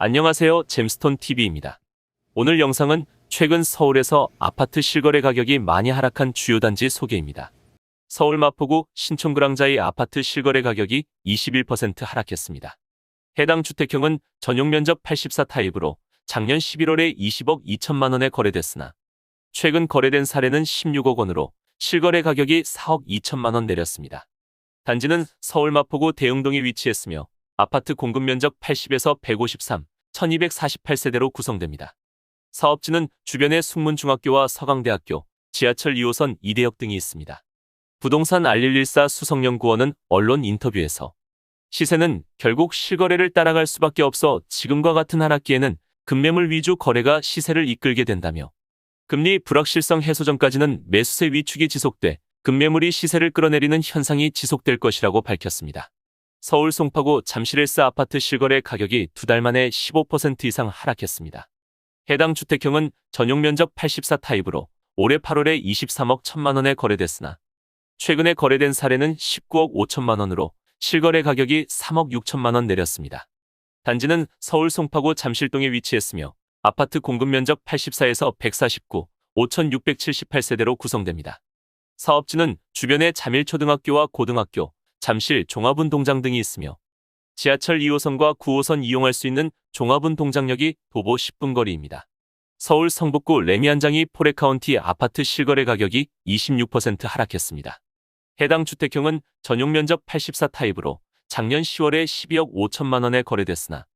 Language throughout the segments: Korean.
안녕하세요. 잼스톤TV입니다. 오늘 영상은 최근 서울에서 아파트 실거래 가격이 많이 하락한 주요 단지 소개입니다. 서울 마포구 신촌그랑자의 아파트 실거래 가격이 21% 하락했습니다. 해당 주택형은 전용 면적 84 타입으로 작년 11월에 20억 2천만 원에 거래됐으나 최근 거래된 사례는 16억 원으로 실거래 가격이 4억 2천만 원 내렸습니다. 단지는 서울 마포구 대흥동에 위치했으며 아파트 공급 면적 80에서 153, 1248세대로 구성됩니다. 사업지는 주변에 숙문중학교와 서강대학교, 지하철 2호선 이대역 등이 있습니다. 부동산 알114 수석연구원은 언론 인터뷰에서 시세는 결국 실거래를 따라갈 수밖에 없어 지금과 같은 하락기에는 급매물 위주 거래가 시세를 이끌게 된다며 금리 불확실성 해소 전까지는 매수세 위축이 지속돼 급매물이 시세를 끌어내리는 현상이 지속될 것이라고 밝혔습니다. 서울 송파구 잠실일사 아파트 실거래 가격이 2달 만에 15% 이상 하락했습니다. 해당 주택형은 전용 면적 84 타입으로 올해 8월에 23억 1천만 원에 거래됐으나 최근에 거래된 사례는 19억 5천만 원으로 실거래 가격이 3억 6천만 원 내렸습니다. 단지는 서울 송파구 잠실동에 위치했으며 아파트 공급 면적 84에서 149, 5,678세대로 구성됩니다. 사업지는 주변에 잠일초등학교와 고등학교, 잠실 종합운동장 등이 있으며 지하철 2호선과 9호선 이용할 수 있는 종합운동장역이 도보 10분 거리입니다. 서울 성북구 레미안장이 포레카운티 아파트 실거래 가격이 26% 하락했습니다. 해당 주택형은 전용 면적 84 타입으로 작년 10월에 12억 5천만 원에 거래됐으나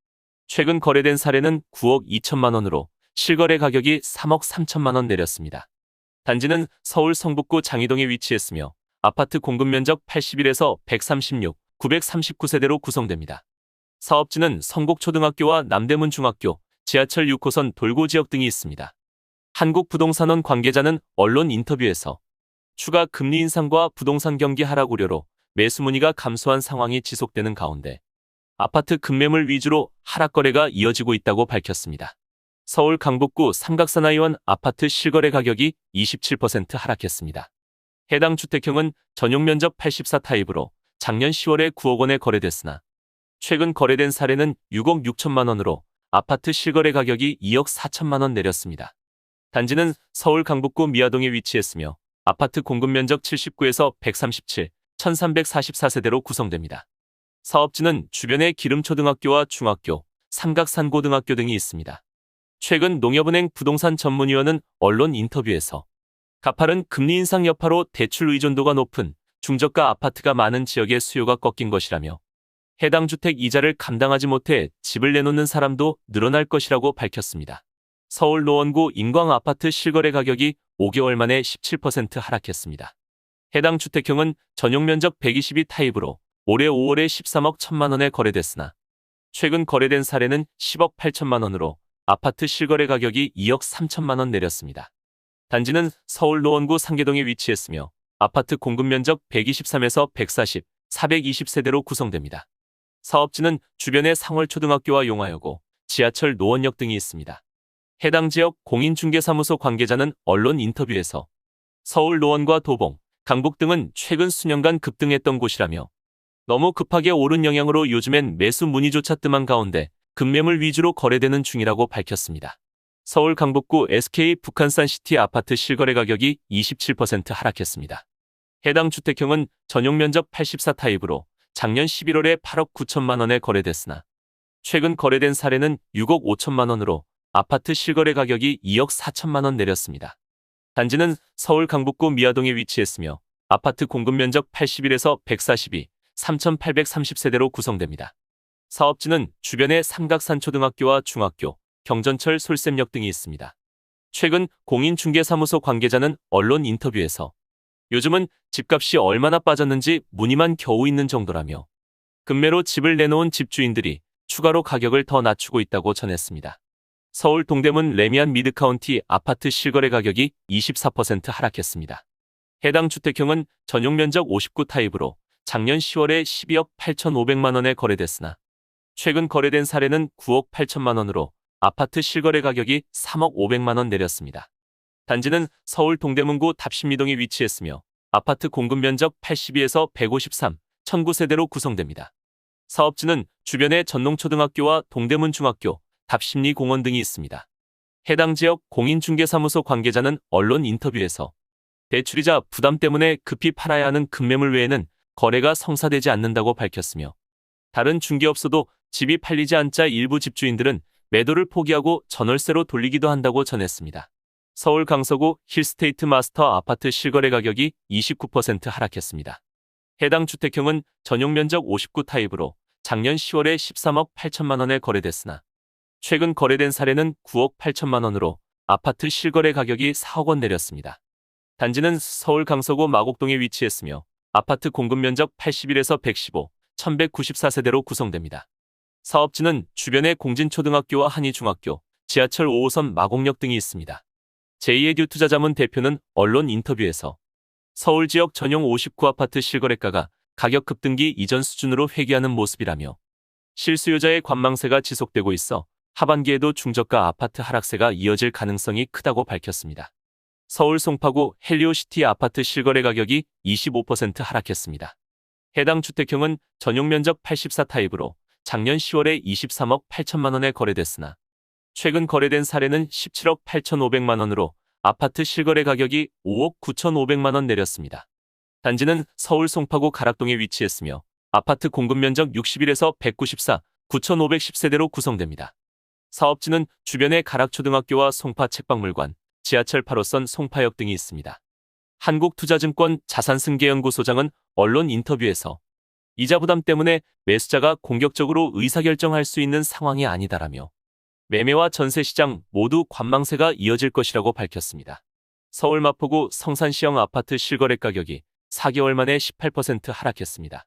최근 거래된 사례는 9억 2천만 원으로 실거래 가격이 3억 3천만 원 내렸습니다. 단지는 서울 성북구 장이동에 위치했으며 아파트 공급 면적 81에서 136, 939세대로 구성됩니다. 사업지는 성곡초등학교와 남대문 중학교, 지하철 6호선 돌고 지역 등이 있습니다. 한국부동산원 관계자는 언론 인터뷰에서 추가 금리 인상과 부동산 경기 하락 우려로 매수 문의가 감소한 상황이 지속되는 가운데 아파트 급매물 위주로 하락 거래가 이어지고 있다고 밝혔습니다. 서울 강북구 삼각사나이원 아파트 실거래 가격이 27% 하락했습니다. 해당 주택형은 전용 면적 84 타입으로 작년 10월에 9억 원에 거래됐으나 최근 거래된 사례는 6억 6천만 원으로 아파트 실거래 가격이 2억 4천만 원 내렸습니다. 단지는 서울 강북구 미아동에 위치했으며 아파트 공급 면적 79에서 137, 1344세대로 구성됩니다. 사업지는 주변에 기름초등학교와 중학교, 삼각산고등학교 등이 있습니다. 최근 농협은행 부동산 전문위원은 언론 인터뷰에서 가파른 금리 인상 여파로 대출 의존도가 높은 중저가 아파트가 많은 지역의 수요가 꺾인 것이라며 해당 주택 이자를 감당하지 못해 집을 내놓는 사람도 늘어날 것이라고 밝혔습니다. 서울 노원구 인광 아파트 실거래 가격이 5개월 만에 17% 하락했습니다. 해당 주택형은 전용 면적 122 타입으로 올해 5월에 13억 1천만 원에 거래됐으나 최근 거래된 사례는 10억 8천만 원으로 아파트 실거래 가격이 2억 3천만 원 내렸습니다. 단지는 서울 노원구 상계동에 위치했으며 아파트 공급 면적 123에서 140, 420세대로 구성됩니다. 사업지는 주변에 상월초등학교와 용화여고, 지하철 노원역 등이 있습니다. 해당 지역 공인중개사무소 관계자는 언론 인터뷰에서 서울 노원과 도봉, 강북 등은 최근 수년간 급등했던 곳이라며 너무 급하게 오른 영향으로 요즘엔 매수 문의조차 뜸한 가운데 급매물 위주로 거래되는 중이라고 밝혔습니다. 서울 강북구 SK 북한산시티 아파트 실거래 가격이 27% 하락했습니다. 해당 주택형은 전용 면적 84 타입으로 작년 11월에 8억 9천만 원에 거래됐으나 최근 거래된 사례는 6억 5천만 원으로 아파트 실거래 가격이 2억 4천만 원 내렸습니다. 단지는 서울 강북구 미아동에 위치했으며 아파트 공급 면적 81에서 142, 3,830세대로 구성됩니다. 사업지는 주변에 삼각산초등학교와 중학교, 경전철 솔샘역 등이 있습니다. 최근 공인중개사무소 관계자는 언론 인터뷰에서 요즘은 집값이 얼마나 빠졌는지 문의만 겨우 있는 정도라며 급매로 집을 내놓은 집주인들이 추가로 가격을 더 낮추고 있다고 전했습니다. 서울 동대문 레미안 미드카운티 아파트 실거래 가격이 24% 하락했습니다. 해당 주택형은 전용 면적 59 타입으로 작년 10월에 12억 8,500만 원에 거래됐으나 최근 거래된 사례는 9억 8천만 원으로 아파트 실거래 가격이 3억 500만 원 내렸습니다. 단지는 서울 동대문구 답신미동에 위치했으며 아파트 공급 면적 82에서 153, 1009세대로 구성됩니다. 사업지는 주변의 전농초등학교와 동대문 중학교, 답심리공원 등이 있습니다. 해당 지역 공인중개사무소 관계자는 언론 인터뷰에서 대출이자 부담 때문에 급히 팔아야 하는 급매물 외에는 거래가 성사되지 않는다고 밝혔으며 다른 중개업소도 집이 팔리지 않자 일부 집주인들은 매도를 포기하고 전월세로 돌리기도 한다고 전했습니다. 서울 강서구 힐스테이트 마스터 아파트 실거래 가격이 29% 하락했습니다. 해당 주택형은 전용 면적 59 타입으로 작년 10월에 13억 8천만 원에 거래됐으나 최근 거래된 사례는 9억 8천만 원으로 아파트 실거래 가격이 4억 원 내렸습니다. 단지는 서울 강서구 마곡동에 위치했으며 아파트 공급 면적 81에서 115, 1194세대로 구성됩니다. 사업지는 주변에 공진초등학교와 한희중학교, 지하철 5호선 마곡역 등이 있습니다. 제2의 투자자문 대표는 언론 인터뷰에서 서울 지역 전용 59 아파트 실거래가가 가격 급등기 이전 수준으로 회귀하는 모습이라며 실수요자의 관망세가 지속되고 있어 하반기에도 중저가 아파트 하락세가 이어질 가능성이 크다고 밝혔습니다. 서울 송파구 헬리오시티 아파트 실거래 가격이 25% 하락했습니다. 해당 주택형은 전용 면적 84 타입으로 작년 10월에 23억 8천만 원에 거래됐으나 최근 거래된 사례는 17억 8,500만 원으로 아파트 실거래 가격이 5억 9,500만 원 내렸습니다. 단지는 서울 송파구 가락동에 위치했으며 아파트 공급 면적 61에서 194, 9,510세대로 구성됩니다. 사업지는 주변에 가락초등학교와 송파 책박물관, 지하철 8호선 송파역 등이 있습니다. 한국투자증권 자산승계연구소장은 언론 인터뷰에서 이자 부담 때문에 매수자가 공격적으로 의사결정할 수 있는 상황이 아니다라며 매매와 전세시장 모두 관망세가 이어질 것이라고 밝혔습니다. 서울 마포구 성산시형 아파트 실거래 가격이 4개월 만에 18% 하락했습니다.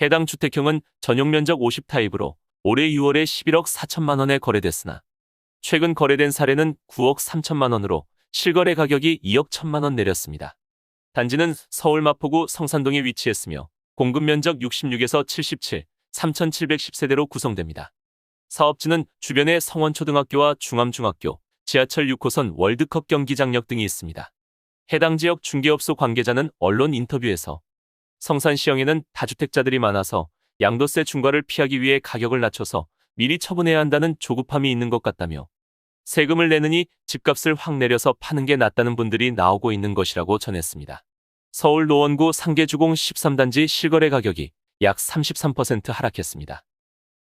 해당 주택형은 전용 면적 50 타입으로 올해 6월에 11억 4천만 원에 거래됐으나 최근 거래된 사례는 9억 3천만 원으로 실거래 가격이 2억 1천만 원 내렸습니다. 단지는 서울 마포구 성산동에 위치했으며 공급 면적 66에서 77, 3,710세대로 구성됩니다. 사업지는 주변에 성원초등학교와 중암중학교, 지하철 6호선 월드컵 경기장역 등이 있습니다. 해당 지역 중개업소 관계자는 언론 인터뷰에서 성산시형에는 다주택자들이 많아서 양도세 중과를 피하기 위해 가격을 낮춰서 미리 처분해야 한다는 조급함이 있는 것 같다며 세금을 내느니 집값을 확 내려서 파는 게 낫다는 분들이 나오고 있는 것이라고 전했습니다. 서울 노원구 상계주공 13단지 실거래 가격이 약 33% 하락했습니다.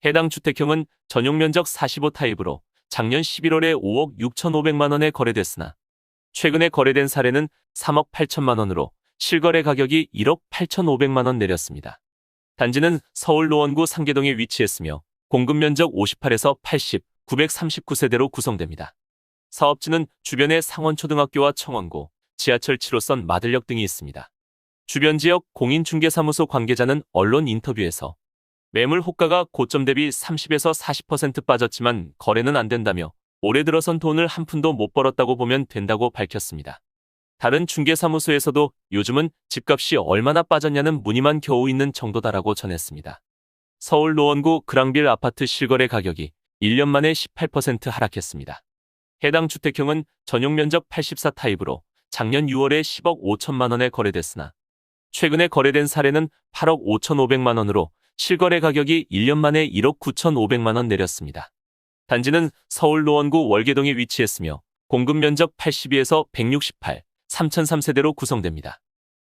해당 주택형은 전용 면적 45 타입으로 작년 11월에 5억 6,500만 원에 거래됐으나 최근에 거래된 사례는 3억 8천만 원으로 실거래 가격이 1억 8,500만 원 내렸습니다. 단지는 서울 노원구 상계동에 위치했으며 공급 면적 58에서 80, 939세대로 구성됩니다. 사업지는 주변에 상원초등학교와 청원고, 지하철 7호선 마들역 등이 있습니다. 주변 지역 공인중개사무소 관계자는 언론 인터뷰에서 매물 호가가 고점 대비 30에서 40% 빠졌지만 거래는 안 된다며 올해 들어선 돈을 한 푼도 못 벌었다고 보면 된다고 밝혔습니다. 다른 중개사무소에서도 요즘은 집값이 얼마나 빠졌냐는 문의만 겨우 있는 정도다라고 전했습니다. 서울 노원구 그랑빌 아파트 실거래 가격이 1년 만에 18% 하락했습니다. 해당 주택형은 전용 면적 84 타입으로 작년 6월에 10억 5천만 원에 거래됐으나 최근에 거래된 사례는 8억 5,500만 원으로 실거래 가격이 1년 만에 1억 9,500만 원 내렸습니다. 단지는 서울 노원구 월계동에 위치했으며 공급 면적 82에서 168, 3,003세대로 구성됩니다.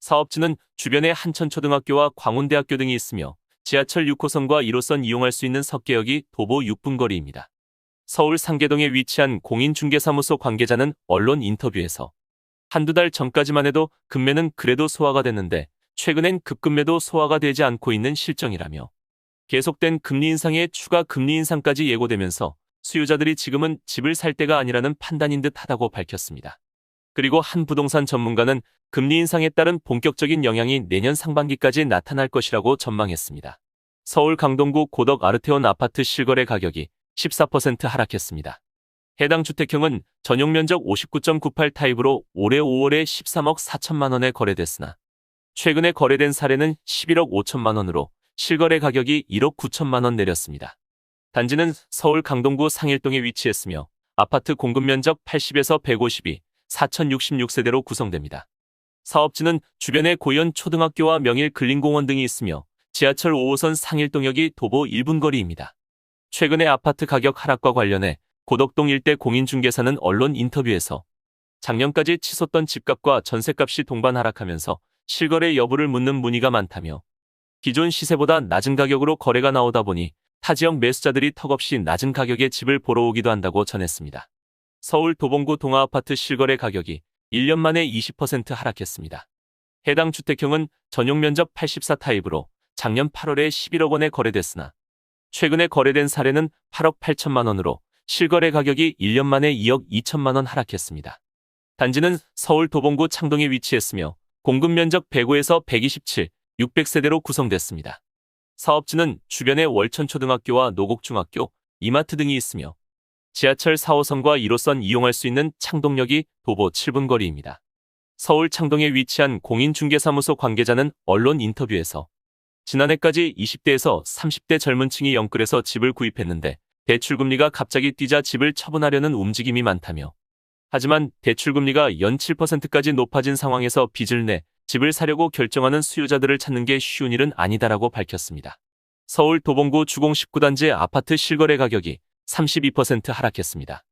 사업지는 주변에 한천초등학교와 광운대학교 등이 있으며 지하철 6호선과 1호선 이용할 수 있는 석계역이 도보 6분 거리입니다. 서울 상계동에 위치한 공인중개사무소 관계자는 언론 인터뷰에서 한두 달 전까지만 해도 급매는 그래도 소화가 됐는데 최근엔 급급매도 소화가 되지 않고 있는 실정이라며 계속된 금리 인상에 추가 금리 인상까지 예고되면서 수요자들이 지금은 집을 살 때가 아니라는 판단인 듯 하다고 밝혔습니다. 그리고 한 부동산 전문가는 금리 인상에 따른 본격적인 영향이 내년 상반기까지 나타날 것이라고 전망했습니다. 서울 강동구 고덕 아르테온 아파트 실거래 가격이 14% 하락했습니다. 해당 주택형은 전용 면적 59.98 타입으로 올해 5월에 13억 4천만 원에 거래됐으나 최근에 거래된 사례는 11억 5천만 원으로 실거래 가격이 1억 9천만 원 내렸습니다. 단지는 서울 강동구 상일동에 위치했으며 아파트 공급 면적 80에서 152, 4,066세대로 구성됩니다. 사업지는 주변에 고현 초등학교와 명일 근린공원 등이 있으며 지하철 5호선 상일동역이 도보 1분 거리입니다. 최근의 아파트 가격 하락과 관련해 고덕동 일대 공인중개사는 언론 인터뷰에서 작년까지 치솟던 집값과 전셋값이 동반 하락하면서 실거래 여부를 묻는 문의가 많다며 기존 시세보다 낮은 가격으로 거래가 나오다 보니 타 지역 매수자들이 턱없이 낮은 가격에 집을 보러 오기도 한다고 전했습니다. 서울 도봉구 동아아파트 실거래 가격이 1년 만에 20% 하락했습니다. 해당 주택형은 전용 면적 84타입으로 작년 8월에 11억 원에 거래됐으나 최근에 거래된 사례는 8억 8천만 원으로 실거래 가격이 1년 만에 2억 2천만 원 하락했습니다. 단지는 서울 도봉구 창동에 위치했으며 공급 면적 105에서 127, 600세대로 구성됐습니다. 사업지는 주변에 월천초등학교와 노곡중학교, 이마트 등이 있으며 지하철 4호선과 1호선 이용할 수 있는 창동역이 도보 7분 거리입니다. 서울 창동에 위치한 공인중개사무소 관계자는 언론 인터뷰에서 지난해까지 20대에서 30대 젊은 층이 영끌해서 집을 구입했는데 대출금리가 갑자기 뛰자 집을 처분하려는 움직임이 많다며 하지만 대출금리가 연 7%까지 높아진 상황에서 빚을 내 집을 사려고 결정하는 수요자들을 찾는 게 쉬운 일은 아니다라고 밝혔습니다. 서울 도봉구 주공 19단지의 아파트 실거래 가격이 32% 하락했습니다.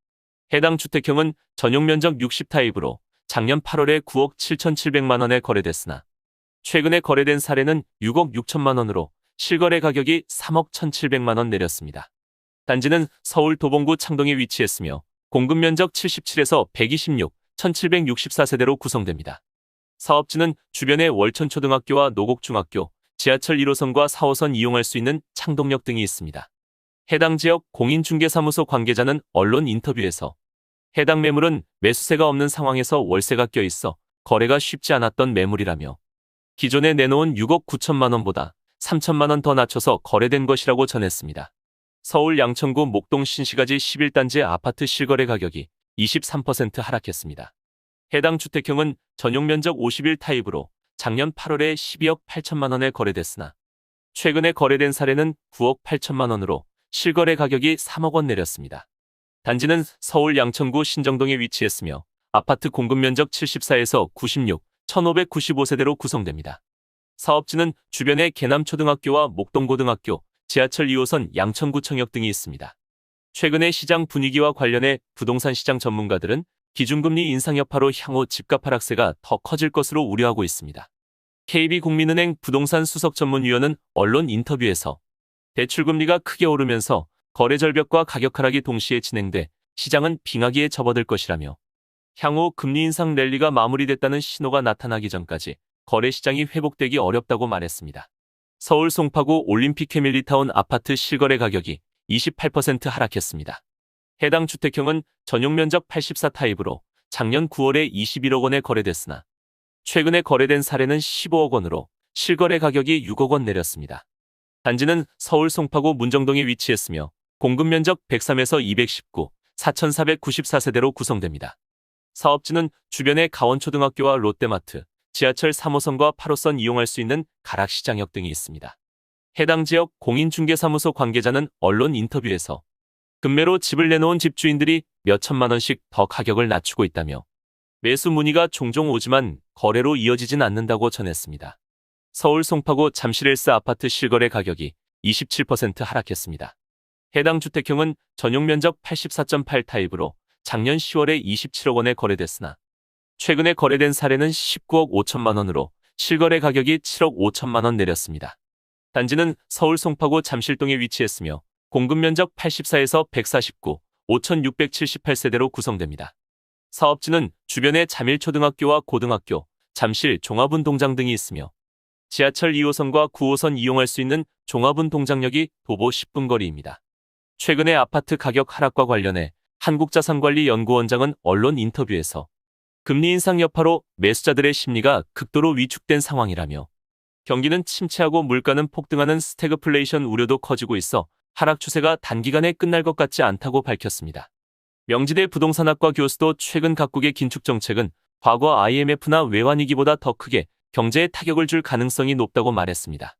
해당 주택형은 전용 면적 60타입으로 작년 8월에 9억 7,700만 원에 거래됐으나 최근에 거래된 사례는 6억 6천만 원으로 실거래 가격이 3억 1,700만 원 내렸습니다. 단지는 서울 도봉구 창동에 위치했으며 공급 면적 77에서 126, 1,764세대로 구성됩니다. 사업지는 주변에 월천초등학교와 노곡중학교, 지하철 1호선과 4호선 이용할 수 있는 창동역 등이 있습니다. 해당 지역 공인중개사무소 관계자는 언론 인터뷰에서 해당 매물은 매수세가 없는 상황에서 월세가 껴있어 거래가 쉽지 않았던 매물이라며 기존에 내놓은 6억 9천만 원보다 3천만 원 더 낮춰서 거래된 것이라고 전했습니다. 서울 양천구 목동 신시가지 11단지의 아파트 실거래 가격이 23% 하락했습니다. 해당 주택형은 전용 면적 51타입으로 작년 8월에 12억 8천만 원에 거래됐으나 최근에 거래된 사례는 9억 8천만 원으로 실거래 가격이 3억 원 내렸습니다. 단지는 서울 양천구 신정동에 위치했으며 아파트 공급 면적 74에서 96, 1,595세대로 구성됩니다. 사업지는 주변에 계남초등학교와 목동고등학교, 지하철 2호선 양천구청역 등이 있습니다. 최근의 시장 분위기와 관련해 부동산 시장 전문가들은 기준금리 인상 여파로 향후 집값 하락세가 더 커질 것으로 우려하고 있습니다. KB국민은행 부동산 수석 전문위원은 언론 인터뷰에서 대출금리가 크게 오르면서 거래 절벽과 가격 하락이 동시에 진행돼 시장은 빙하기에 접어들 것이라며 향후 금리 인상 랠리가 마무리됐다는 신호가 나타나기 전까지 거래 시장이 회복되기 어렵다고 말했습니다. 서울 송파구 올림픽 패밀리타운 아파트 실거래 가격이 28% 하락했습니다. 해당 주택형은 전용 면적 84타입으로 작년 9월에 21억 원에 거래됐으나 최근에 거래된 사례는 15억 원으로 실거래 가격이 6억 원 내렸습니다. 단지는 서울 송파구 문정동에 위치했으며 공급 면적 103에서 219, 4,494세대로 구성됩니다. 사업지는 주변에 가원초등학교와 롯데마트, 지하철 3호선과 8호선 이용할 수 있는 가락시장역 등이 있습니다. 해당 지역 공인중개사무소 관계자는 언론 인터뷰에서 급매로 집을 내놓은 집주인들이 몇 천만 원씩 더 가격을 낮추고 있다며 매수 문의가 종종 오지만 거래로 이어지진 않는다고 전했습니다. 서울 송파구 잠실헬스 아파트 실거래 가격이 27% 하락했습니다. 해당 주택형은 전용 면적 84.8타입으로 작년 10월에 27억 원에 거래됐으나 최근에 거래된 사례는 19억 5천만 원으로 실거래 가격이 7억 5천만 원 내렸습니다. 단지는 서울 송파구 잠실동에 위치했으며 공급 면적 84에서 149, 5,678세대로 구성됩니다. 사업지는 주변에 잠일초등학교와 고등학교, 잠실 종합운동장 등이 있으며 지하철 2호선과 9호선 이용할 수 있는 종합운동장역이 도보 10분 거리입니다. 최근의 아파트 가격 하락과 관련해 한국자산관리연구원장은 언론 인터뷰에서 금리 인상 여파로 매수자들의 심리가 극도로 위축된 상황이라며 경기는 침체하고 물가는 폭등하는 스태그플레이션 우려도 커지고 있어 하락 추세가 단기간에 끝날 것 같지 않다고 밝혔습니다. 명지대 부동산학과 교수도 최근 각국의 긴축 정책은 과거 IMF나 외환위기보다 더 크게 경제에 타격을 줄 가능성이 높다고 말했습니다.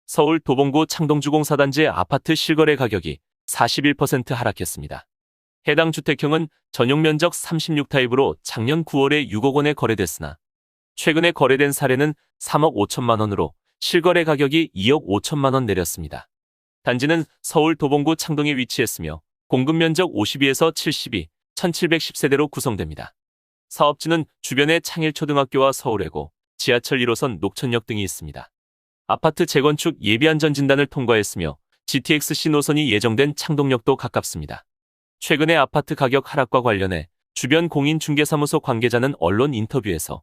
서울 도봉구 창동주공 4단지의 아파트 실거래 가격이 41% 하락했습니다. 해당 주택형은 전용 면적 36타입으로 작년 9월에 6억 원에 거래됐으나 최근에 거래된 사례는 3억 5천만 원으로 실거래 가격이 2억 5천만 원 내렸습니다. 단지는 서울 도봉구 창동에 위치했으며 공급 면적 52에서 72, 1710세대로 구성됩니다. 사업지는 주변에 창일초등학교와 서울외고, 지하철 1호선 녹천역 등이 있습니다. 아파트 재건축 예비안전진단을 통과했으며 GTX-C 노선이 예정된 창동역도 가깝습니다. 최근의 아파트 가격 하락과 관련해 주변 공인중개사무소 관계자는 언론 인터뷰에서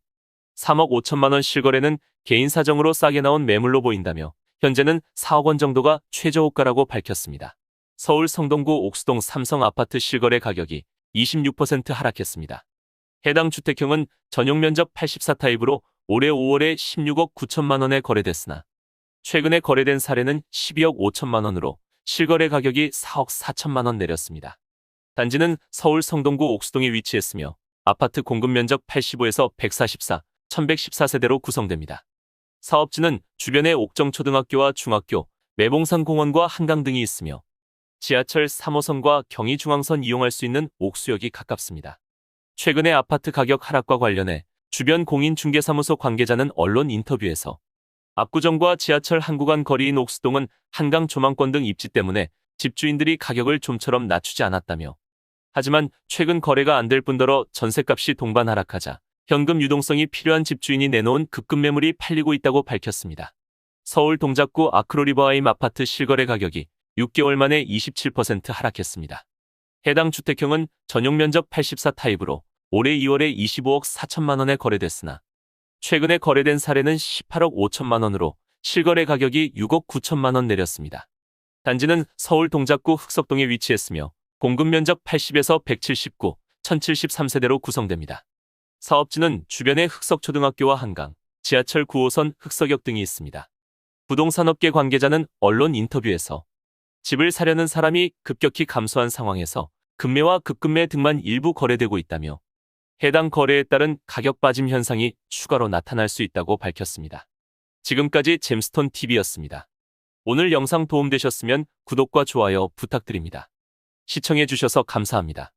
3억 5천만 원 실거래는 개인 사정으로 싸게 나온 매물로 보인다며 현재는 4억 원 정도가 최저호가라고 밝혔습니다. 서울 성동구 옥수동 삼성 아파트 실거래 가격이 26% 하락했습니다. 해당 주택형은 전용 면적 84타입으로 올해 5월에 16억 9천만 원에 거래됐으나 최근에 거래된 사례는 12억 5천만 원으로 실거래 가격이 4억 4천만 원 내렸습니다. 단지는 서울 성동구 옥수동에 위치했으며 아파트 공급 면적 85에서 144, 1114세대로 구성됩니다. 사업지는 주변에 옥정초등학교와 중학교, 매봉산공원과 한강 등이 있으며 지하철 3호선과 경의중앙선 이용할 수 있는 옥수역이 가깝습니다. 최근의 아파트 가격 하락과 관련해 주변 공인중개사무소 관계자는 언론 인터뷰에서 압구정과 지하철 한 구간 거리인 옥수동은 한강 조망권 등 입지 때문에 집주인들이 가격을 좀처럼 낮추지 않았다며 하지만 최근 거래가 안 될 뿐더러 전셋값이 동반 하락하자 현금 유동성이 필요한 집주인이 내놓은 급급 매물이 팔리고 있다고 밝혔습니다. 서울 동작구 아크로리버하임 아파트 실거래 가격이 6개월 만에 27% 하락했습니다. 해당 주택형은 전용 면적 84타입으로 올해 2월에 25억 4천만 원에 거래됐으나 최근에 거래된 사례는 18억 5천만 원으로 실거래 가격이 6억 9천만 원 내렸습니다. 단지는 서울 동작구 흑석동에 위치했으며 공급 면적 80에서 179, 1073세대로 구성됩니다. 사업지는 주변에 흑석초등학교와 한강, 지하철 9호선 흑석역 등이 있습니다. 부동산업계 관계자는 언론 인터뷰에서 집을 사려는 사람이 급격히 감소한 상황에서 급매와 급급매 등만 일부 거래되고 있다며 해당 거래에 따른 가격 빠짐 현상이 추가로 나타날 수 있다고 밝혔습니다. 지금까지 잼스톤TV였습니다. 오늘 영상 도움되셨으면 구독과 좋아요 부탁드립니다. 시청해주셔서 감사합니다.